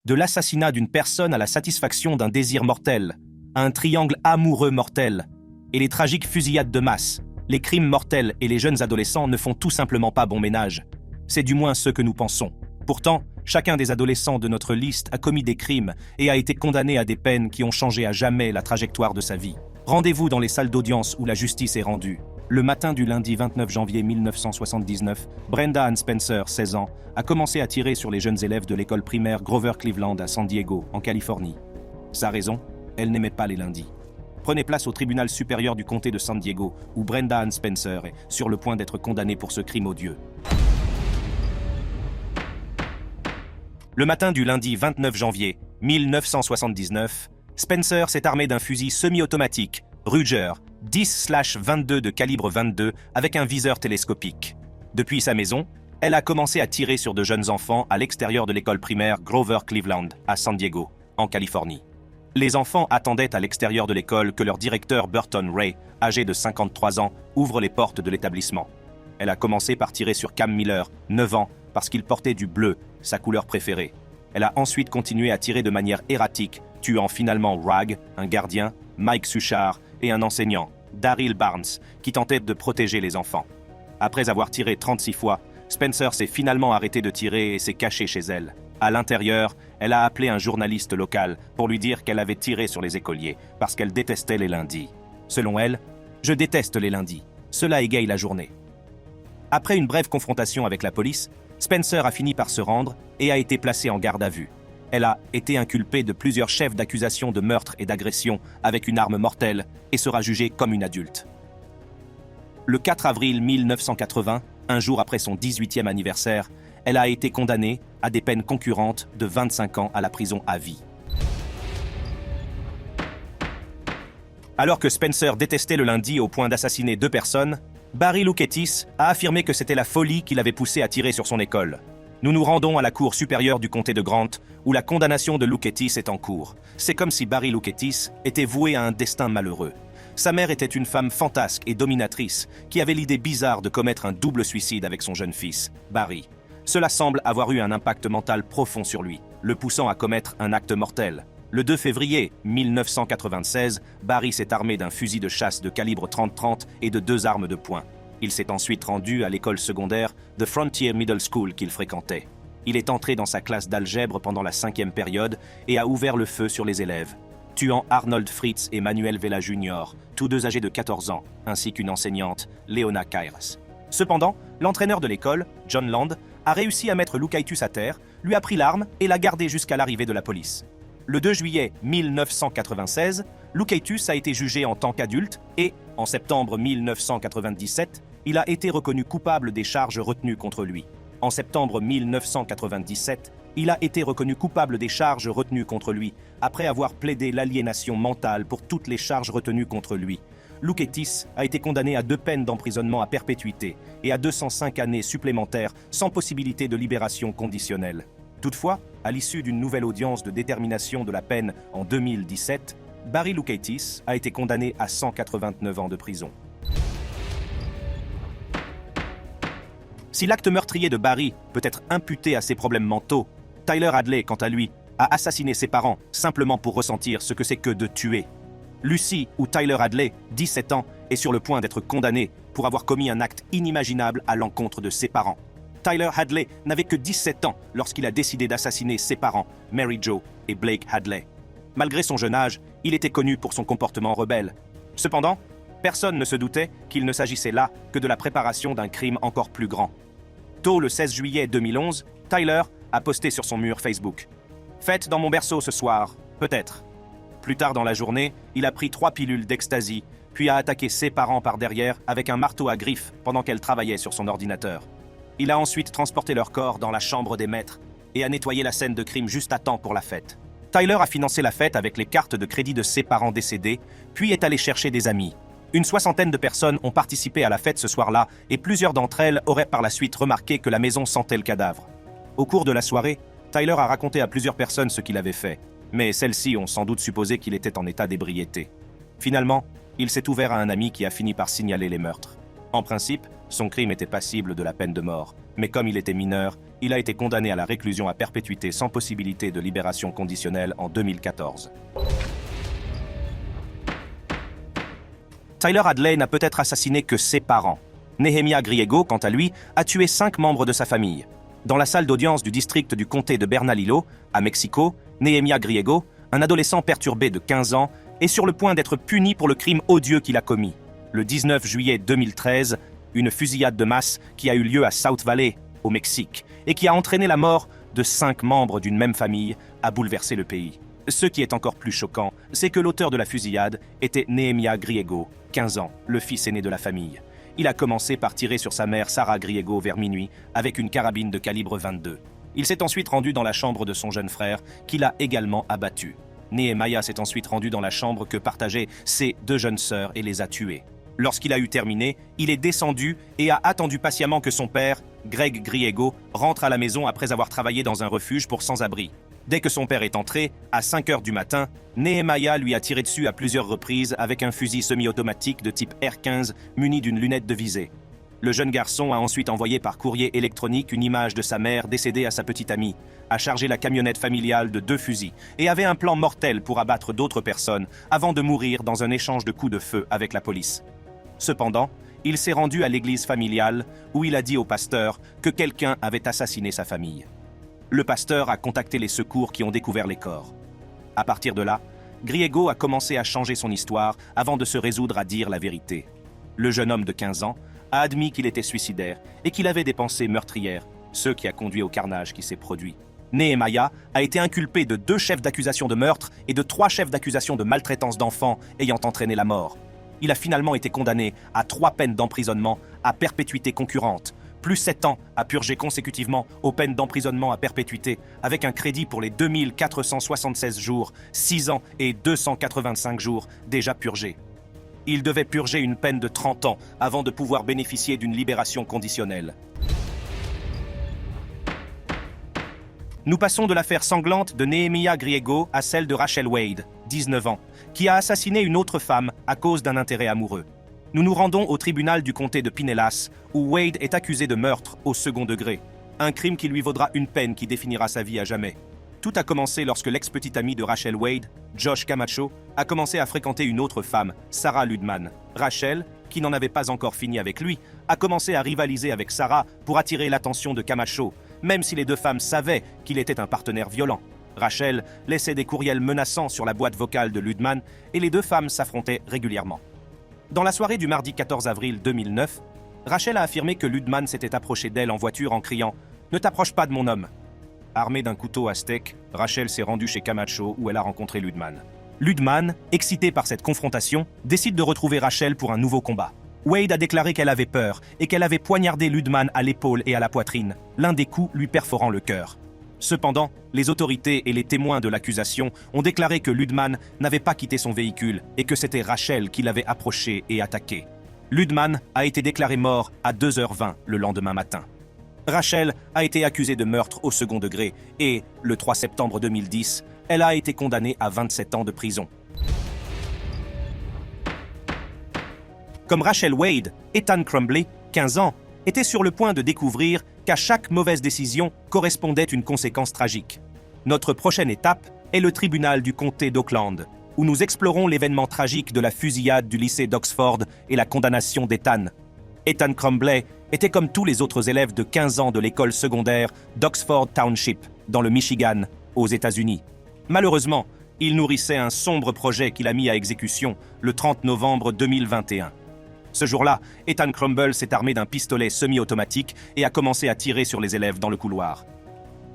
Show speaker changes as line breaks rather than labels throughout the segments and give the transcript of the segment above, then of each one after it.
De l'assassinat d'une personne à la satisfaction d'un désir mortel, à un triangle amoureux mortel, et les tragiques fusillades de masse, les crimes mortels et les jeunes adolescents ne font tout simplement pas bon ménage. C'est du moins ce que nous pensons. Pourtant, chacun des adolescents de notre liste a commis des crimes et a été condamné à des peines qui ont changé à jamais la trajectoire de sa vie. Rendez-vous dans les salles d'audience où la justice est rendue. Le matin du lundi 29 janvier 1979, Brenda Ann Spencer, 16 ans, a commencé à tirer sur les jeunes élèves de l'école primaire Grover Cleveland à San Diego, en Californie. Sa raison ? Elle n'aimait pas les lundis. Prenez place au tribunal supérieur du comté de San Diego, où Brenda Ann Spencer est sur le point d'être condamnée pour ce crime odieux. Le matin du lundi 29 janvier 1979, Spencer s'est armé d'un fusil semi-automatique, Ruger, 10/22 de calibre 22 avec un viseur télescopique. Depuis sa maison, elle a commencé à tirer sur de jeunes enfants à l'extérieur de l'école primaire Grover Cleveland, à San Diego, en Californie. Les enfants attendaient à l'extérieur de l'école que leur directeur Burton Ray, âgé de 53 ans, ouvre les portes de l'établissement. Elle a commencé par tirer sur Cam Miller, 9 ans, parce qu'il portait du bleu, sa couleur préférée. Elle a ensuite continué à tirer de manière erratique, tuant finalement Rag, un gardien, Mike Suchard et un enseignant, Daryl Barnes, qui tentait de protéger les enfants. Après avoir tiré 36 fois, Spencer s'est finalement arrêtée de tirer et s'est cachée chez elle. À l'intérieur, elle a appelé un journaliste local pour lui dire qu'elle avait tiré sur les écoliers parce qu'elle détestait les lundis. Selon elle, « Je déteste les lundis. Cela égaye la journée. » Après une brève confrontation avec la police, Spencer a fini par se rendre et a été placée en garde à vue. Elle a été inculpée de plusieurs chefs d'accusation de meurtre et d'agression avec une arme mortelle et sera jugée comme une adulte. Le 4 avril 1980, un jour après son 18e anniversaire, elle a été condamnée à des peines concurrentes de 25 ans à la prison à vie. Alors que Spencer détestait le lundi au point d'assassiner 2 personnes, Barry Louketis a affirmé que c'était la folie qui l'avait poussé à tirer sur son école. Nous nous rendons à la cour supérieure du comté de Grant, où la condamnation de Louketis est en cours. C'est comme si Barry Louketis était voué à un destin malheureux. Sa mère était une femme fantasque et dominatrice, qui avait l'idée bizarre de commettre un double suicide avec son jeune fils, Barry. Cela semble avoir eu un impact mental profond sur lui, le poussant à commettre un acte mortel. Le 2 février 1996, Barry s'est armé d'un fusil de chasse de calibre 30-30 et de 2 armes de poing. Il s'est ensuite rendu à l'école secondaire The Frontier Middle School qu'il fréquentait. Il est entré dans sa classe d'algèbre pendant la 5e période et a ouvert le feu sur les élèves, tuant Arnold Fritz et Manuel Vela Jr., tous 2 âgés de 14 ans, ainsi qu'une enseignante, Leona Kyres. Cependant, l'entraîneur de l'école, John Land, a réussi à mettre Louketis à terre, lui a pris l'arme et l'a gardé jusqu'à l'arrivée de la police. Le 2 juillet 1996, Louketis a été jugé en tant qu'adulte et, en septembre 1997, il a été reconnu coupable des charges retenues contre lui. En septembre 1997, il a été reconnu coupable des charges retenues contre lui, après avoir plaidé l'aliénation mentale pour toutes les charges retenues contre lui. Louketis a été condamné à 2 peines d'emprisonnement à perpétuité et à 205 années supplémentaires sans possibilité de libération conditionnelle. Toutefois, à l'issue d'une nouvelle audience de détermination de la peine en 2017, Barry Louketis a été condamné à 189 ans de prison. Si l'acte meurtrier de Barry peut être imputé à ses problèmes mentaux, Tyler Hadley, quant à lui, a assassiné ses parents simplement pour ressentir ce que c'est que de tuer. Lucy ou Tyler Hadley, 17 ans, est sur le point d'être condamnée pour avoir commis un acte inimaginable à l'encontre de ses parents. Tyler Hadley n'avait que 17 ans lorsqu'il a décidé d'assassiner ses parents, Mary Jo et Blake Hadley. Malgré son jeune âge, il était connu pour son comportement rebelle. Cependant, personne ne se doutait qu'il ne s'agissait là que de la préparation d'un crime encore plus grand. Tôt le 16 juillet 2011, Tyler a posté sur son mur Facebook « Fête dans mon berceau ce soir, peut-être ». Plus tard dans la journée, il a pris 3 pilules d'ecstasy, puis a attaqué ses parents par derrière avec un marteau à griffes pendant qu'elle travaillait sur son ordinateur. Il a ensuite transporté leur corps dans la chambre des maîtres et a nettoyé la scène de crime juste à temps pour la fête. Tyler a financé la fête avec les cartes de crédit de ses parents décédés, puis est allé chercher des amis. Une 60aine de personnes ont participé à la fête ce soir-là et plusieurs d'entre elles auraient par la suite remarqué que la maison sentait le cadavre. Au cours de la soirée, Tyler a raconté à plusieurs personnes ce qu'il avait fait, mais celles-ci ont sans doute supposé qu'il était en état d'ébriété. Finalement, il s'est ouvert à un ami qui a fini par signaler les meurtres. En principe, son crime était passible de la peine de mort, Mais comme il était mineur, il a été condamné à la réclusion à perpétuité sans possibilité de libération conditionnelle en 2014. Tyler Hadley n'a peut-être assassiné que ses parents. Nehemiah Griego, quant à lui, a tué 5 membres de sa famille. Dans la salle d'audience du district du comté de Bernalillo, à Mexico, Nehemiah Griego, un adolescent perturbé de 15 ans, est sur le point d'être puni pour le crime odieux qu'il a commis. Le 19 juillet 2013, une fusillade de masse qui a eu lieu à South Valley, au Mexique, et qui a entraîné la mort de 5 membres d'une même famille, a bouleversé le pays. Ce qui est encore plus choquant, c'est que l'auteur de la fusillade était Nehemiah Griego, 15 ans, le fils aîné de la famille. Il a commencé par tirer sur sa mère Sarah Griego vers minuit avec une carabine de calibre 22. Il s'est ensuite rendu dans la chambre de son jeune frère, qu'il a également abattu. Nehemiah s'est ensuite rendu dans la chambre que partageaient ses 2 jeunes sœurs et les a tuées. Lorsqu'il a eu terminé, il est descendu et a attendu patiemment que son père, Greg Griego, rentre à la maison après avoir travaillé dans un refuge pour sans-abri. Dès que son père est entré, à 5 heures du matin, Nehemiah lui a tiré dessus à plusieurs reprises avec un fusil semi-automatique de type R15 muni d'une lunette de visée. Le jeune garçon a ensuite envoyé par courrier électronique une image de sa mère décédée à sa petite amie, a chargé la camionnette familiale de 2 fusils et avait un plan mortel pour abattre d'autres personnes avant de mourir dans un échange de coups de feu avec la police. Cependant, il s'est rendu à l'église familiale où il a dit au pasteur que quelqu'un avait assassiné sa famille. Le pasteur a contacté les secours qui ont découvert les corps. À partir de là, Griego a commencé à changer son histoire avant de se résoudre à dire la vérité. Le jeune homme de 15 ans a admis qu'il était suicidaire et qu'il avait des pensées meurtrières, ce qui a conduit au carnage qui s'est produit. Nehemiah a été inculpé de 2 chefs d'accusation de meurtre et de 3 chefs d'accusation de maltraitance d'enfants ayant entraîné la mort. Il a finalement été condamné à 3 peines d'emprisonnement à perpétuité concurrente, plus 7 ans à purger consécutivement aux peines d'emprisonnement à perpétuité, avec un crédit pour les 2476 jours, 6 ans et 285 jours déjà purgés. Il devait purger une peine de 30 ans avant de pouvoir bénéficier d'une libération conditionnelle. Nous passons de l'affaire sanglante de Nehemiah Griego à celle de Rachel Wade, 19 ans, qui a assassiné une autre femme à cause d'un intérêt amoureux. Nous nous rendons au tribunal du comté de Pinellas, où Wade est accusé de meurtre au second degré, un crime qui lui vaudra une peine qui définira sa vie à jamais. Tout a commencé lorsque l'ex-petit ami de Rachel Wade, Josh Camacho, a commencé à fréquenter une autre femme, Sarah Ludman. Rachel, qui n'en avait pas encore fini avec lui, a commencé à rivaliser avec Sarah pour attirer l'attention de Camacho, même si les 2 femmes savaient qu'il était un partenaire violent. Rachel laissait des courriels menaçants sur la boîte vocale de Ludman et les 2 femmes s'affrontaient régulièrement. Dans la soirée du mardi 14 avril 2009, Rachel a affirmé que Ludman s'était approché d'elle en voiture en criant « Ne t'approche pas de mon homme !» Armée d'un couteau à steak, Rachel s'est rendue chez Camacho où elle a rencontré Ludman. Ludman, excité par cette confrontation, décide de retrouver Rachel pour un nouveau combat. Wade a déclaré qu'elle avait peur et qu'elle avait poignardé Ludman à l'épaule et à la poitrine, l'un des coups lui perforant le cœur. Cependant, les autorités et les témoins de l'accusation ont déclaré que Ludman n'avait pas quitté son véhicule et que c'était Rachel qui l'avait approché et attaqué. Ludman a été déclaré mort à 2h20 le lendemain matin. Rachel a été accusée de meurtre au second degré et, le 3 septembre 2010, elle a été condamnée à 27 ans de prison. Comme Rachel Wade, Ethan Crumbley, 15 ans, était sur le point de découvrir qu'à chaque mauvaise décision correspondait une conséquence tragique. Notre prochaine étape est le tribunal du comté d'Oakland, où nous explorons l'événement tragique de la fusillade du lycée d'Oxford et la condamnation d'Ethan. Ethan Crumbley était comme tous les autres élèves de 15 ans de l'école secondaire d'Oxford Township, dans le Michigan, aux États-Unis. Malheureusement, il nourrissait un sombre projet qu'il a mis à exécution le 30 novembre 2021. Ce jour-là, Ethan Crumbley s'est armé d'un pistolet semi-automatique et a commencé à tirer sur les élèves dans le couloir.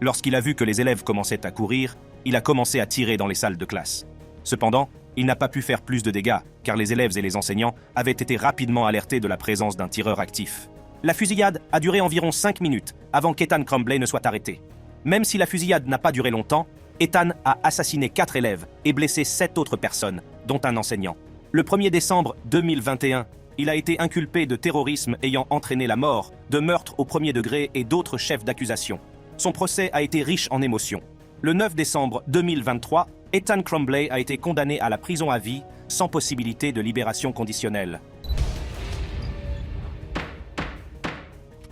Lorsqu'il a vu que les élèves commençaient à courir, il a commencé à tirer dans les salles de classe. Cependant, il n'a pas pu faire plus de dégâts, car les élèves et les enseignants avaient été rapidement alertés de la présence d'un tireur actif. La fusillade a duré environ 5 minutes avant qu'Ethan Crumbley ne soit arrêté. Même si la fusillade n'a pas duré longtemps, Ethan a assassiné 4 élèves et blessé 7 autres personnes, dont un enseignant. Le 1er décembre 2021, il a été inculpé de terrorisme ayant entraîné la mort, de meurtre au premier degré et d'autres chefs d'accusation. Son procès a été riche en émotions. Le 9 décembre 2023, Ethan Crumbley a été condamné à la prison à vie, sans possibilité de libération conditionnelle.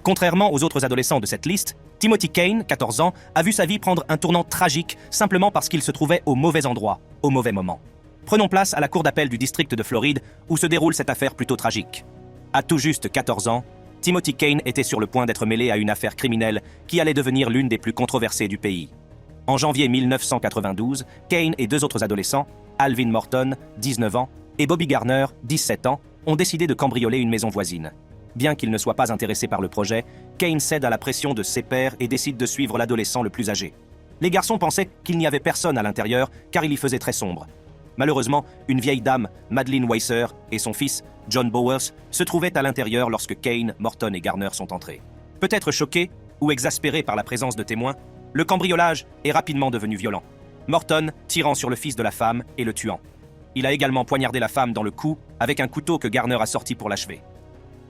Contrairement aux autres adolescents de cette liste, Timothy Kane, 14 ans, a vu sa vie prendre un tournant tragique simplement parce qu'il se trouvait au mauvais endroit, au mauvais moment. Prenons place à la cour d'appel du district de Floride où se déroule cette affaire plutôt tragique. À tout juste 14 ans, Timothy Kane était sur le point d'être mêlé à une affaire criminelle qui allait devenir l'une des plus controversées du pays. En janvier 1992, Kane et deux autres adolescents, Alvin Morton, 19 ans, et Bobby Garner, 17 ans, ont décidé de cambrioler une maison voisine. Bien qu'il ne soit pas intéressé par le projet, Kane cède à la pression de ses pairs et décide de suivre l'adolescent le plus âgé. Les garçons pensaient qu'il n'y avait personne à l'intérieur car il y faisait très sombre. Malheureusement, une vieille dame, Madeleine Weiser, et son fils, John Bowers, se trouvaient à l'intérieur lorsque Kane, Morton et Garner sont entrés. Peut-être choqués ou exaspérés par la présence de témoins, le cambriolage est rapidement devenu violent. Morton tirant sur le fils de la femme et le tuant. Il a également poignardé la femme dans le cou avec un couteau que Garner a sorti pour l'achever.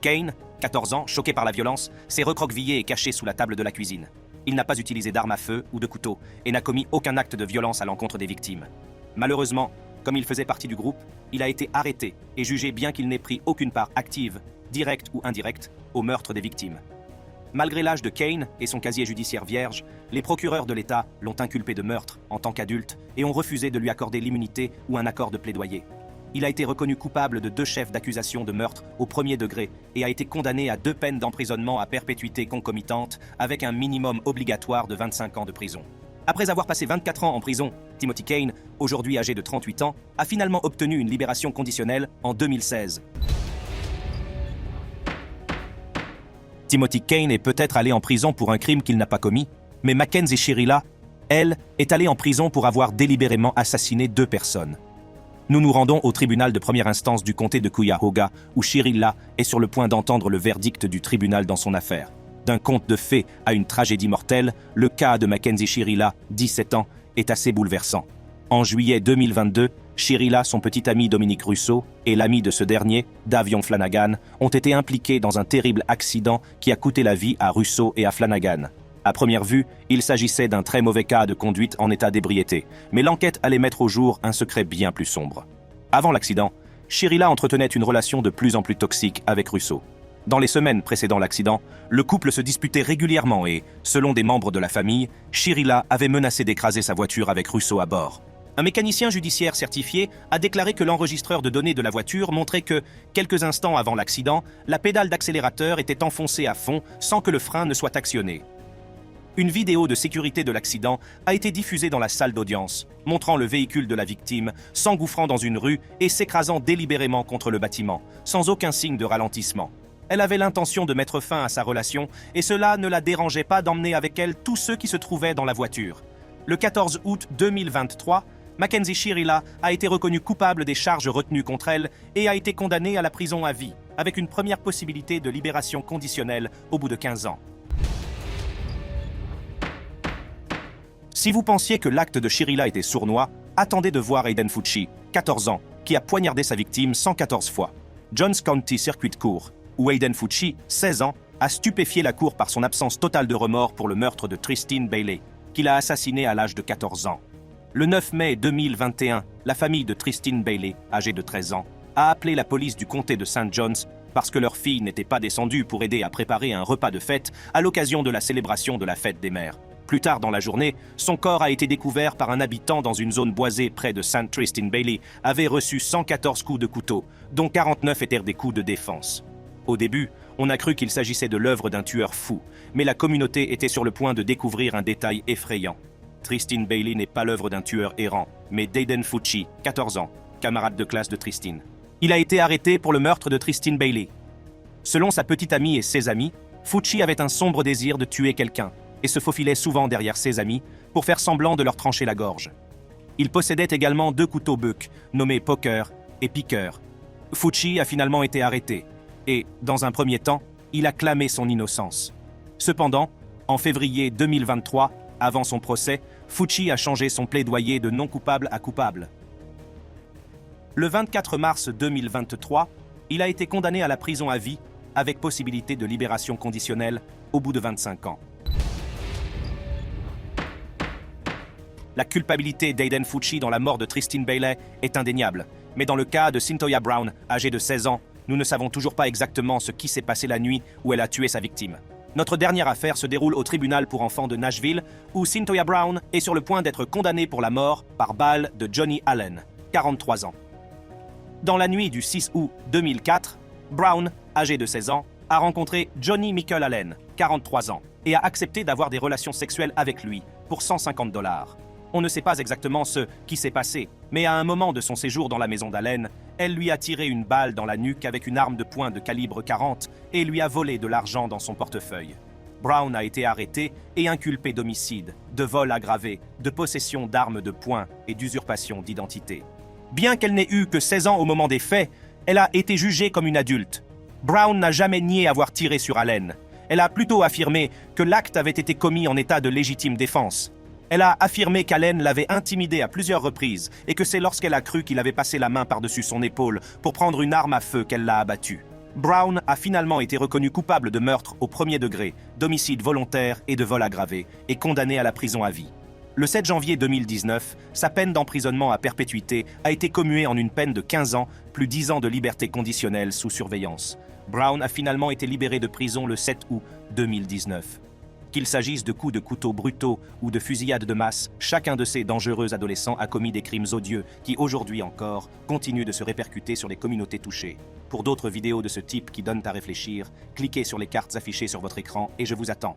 Kane, 14 ans, choqué par la violence, s'est recroquevillé et caché sous la table de la cuisine. Il n'a pas utilisé d'armes à feu ou de couteau et n'a commis aucun acte de violence à l'encontre des victimes. Malheureusement, comme il faisait partie du groupe, il a été arrêté et jugé bien qu'il n'ait pris aucune part active, directe ou indirecte, au meurtre des victimes. Malgré l'âge de Kane et son casier judiciaire vierge, les procureurs de l'État l'ont inculpé de meurtre en tant qu'adulte et ont refusé de lui accorder l'immunité ou un accord de plaidoyer. Il a été reconnu coupable de 2 chefs d'accusation de meurtre au premier degré et a été condamné à 2 peines d'emprisonnement à perpétuité concomitante avec un minimum obligatoire de 25 ans de prison. Après avoir passé 24 ans en prison, Timothy Kane, aujourd'hui âgé de 38 ans, a finalement obtenu une libération conditionnelle en 2016. Timothy Kane est peut-être allé en prison pour un crime qu'il n'a pas commis, mais Mackenzie Shirilla, elle, est allée en prison pour avoir délibérément assassiné 2 personnes. Nous nous rendons au tribunal de première instance du comté de Cuyahoga, où Shirilla est sur le point d'entendre le verdict du tribunal dans son affaire. D'un conte de fées à une tragédie mortelle, le cas de Mackenzie Shirilla, 17 ans, est assez bouleversant. En juillet 2022, Shirilla, son petit ami Dominique Russo et l'ami de ce dernier, Davion Flanagan, ont été impliqués dans un terrible accident qui a coûté la vie à Russo et à Flanagan. À première vue, il s'agissait d'un très mauvais cas de conduite en état d'ébriété, mais l'enquête allait mettre au jour un secret bien plus sombre. Avant l'accident, Shirilla entretenait une relation de plus en plus toxique avec Russo. Dans les semaines précédant l'accident, le couple se disputait régulièrement et, selon des membres de la famille, Shirilla avait menacé d'écraser sa voiture avec Russo à bord. Un mécanicien judiciaire certifié a déclaré que l'enregistreur de données de la voiture montrait que, quelques instants avant l'accident, la pédale d'accélérateur était enfoncée à fond sans que le frein ne soit actionné. Une vidéo de sécurité de l'accident a été diffusée dans la salle d'audience, montrant le véhicule de la victime s'engouffrant dans une rue et s'écrasant délibérément contre le bâtiment, sans aucun signe de ralentissement. Elle avait l'intention de mettre fin à sa relation et cela ne la dérangeait pas d'emmener avec elle tous ceux qui se trouvaient dans la voiture. Le 14 août 2023, Mackenzie Shirilla a été reconnue coupable des charges retenues contre elle et a été condamnée à la prison à vie, avec une première possibilité de libération conditionnelle au bout de 15 ans. Si vous pensiez que l'acte de Shirilla était sournois, attendez de voir Aiden Fucci, 14 ans, qui a poignardé sa victime 114 fois. Johns County Circuit Court, où Aiden Fucci, 16 ans, a stupéfié la cour par son absence totale de remords pour le meurtre de Tristine Bailey, qu'il a assassiné à l'âge de 14 ans. Le 9 mai 2021, la famille de Tristine Bailey, âgée de 13 ans, a appelé la police du comté de St. John's parce que leur fille n'était pas descendue pour aider à préparer un repas de fête à l'occasion de la célébration de la fête des mères. Plus tard dans la journée, son corps a été découvert par un habitant dans une zone boisée près de St. Tristine Bailey, avait reçu 114 coups de couteau, dont 49 étaient des coups de défense. Au début, on a cru qu'il s'agissait de l'œuvre d'un tueur fou, mais la communauté était sur le point de découvrir un détail effrayant. Tristine Bailey n'est pas l'œuvre d'un tueur errant, mais d'Aiden Fucci, 14 ans, camarade de classe de Tristine. Il a été arrêté pour le meurtre de Tristine Bailey. Selon sa petite amie et ses amis, Fucci avait un sombre désir de tuer quelqu'un et se faufilait souvent derrière ses amis pour faire semblant de leur trancher la gorge. Il possédait également 2 couteaux Buck, nommés Poker et Piqueur. Fucci a finalement été arrêté et, dans un premier temps, il a clamé son innocence. Cependant, en février 2023, avant son procès, Fucci a changé son plaidoyer de non coupable à coupable. Le 24 mars 2023, il a été condamné à la prison à vie avec possibilité de libération conditionnelle au bout de 25 ans. La culpabilité d'Aiden Fucci dans la mort de Tristine Bailey est indéniable, mais dans le cas de Cyntoia Brown, âgée de 16 ans, nous ne savons toujours pas exactement ce qui s'est passé la nuit où elle a tué sa victime. Notre dernière affaire se déroule au tribunal pour enfants de Nashville, où Cyntoia Brown est sur le point d'être condamnée pour la mort par balle de Johnny Allen, 43 ans. Dans la nuit du 6 août 2004, Brown, âgé de 16 ans, a rencontré Johnny Michael Allen, 43 ans, et a accepté d'avoir des relations sexuelles avec lui pour $150. On ne sait pas exactement ce qui s'est passé, mais à un moment de son séjour dans la maison d'Allen, elle lui a tiré une balle dans la nuque avec une arme de poing de calibre 40 et lui a volé de l'argent dans son portefeuille. Brown a été arrêté et inculpé d'homicide, de vol aggravé, de possession d'armes de poing et d'usurpation d'identité. Bien qu'elle n'ait eu que 16 ans au moment des faits, elle a été jugée comme une adulte. Brown n'a jamais nié avoir tiré sur Allen. Elle a plutôt affirmé que l'acte avait été commis en état de légitime défense. Elle a affirmé qu'Allen l'avait intimidée à plusieurs reprises et que c'est lorsqu'elle a cru qu'il avait passé la main par-dessus son épaule pour prendre une arme à feu qu'elle l'a abattu. Brown a finalement été reconnu coupable de meurtre au premier degré, d'homicide volontaire et de vol aggravé, et condamné à la prison à vie. Le 7 janvier 2019, sa peine d'emprisonnement à perpétuité a été commuée en une peine de 15 ans, plus 10 ans de liberté conditionnelle sous surveillance. Brown a finalement été libéré de prison le 7 août 2019. Qu'il s'agisse de coups de couteau brutaux ou de fusillades de masse, chacun de ces dangereux adolescents a commis des crimes odieux qui, aujourd'hui encore, continuent de se répercuter sur les communautés touchées. Pour d'autres vidéos de ce type qui donnent à réfléchir, cliquez sur les cartes affichées sur votre écran et je vous attends.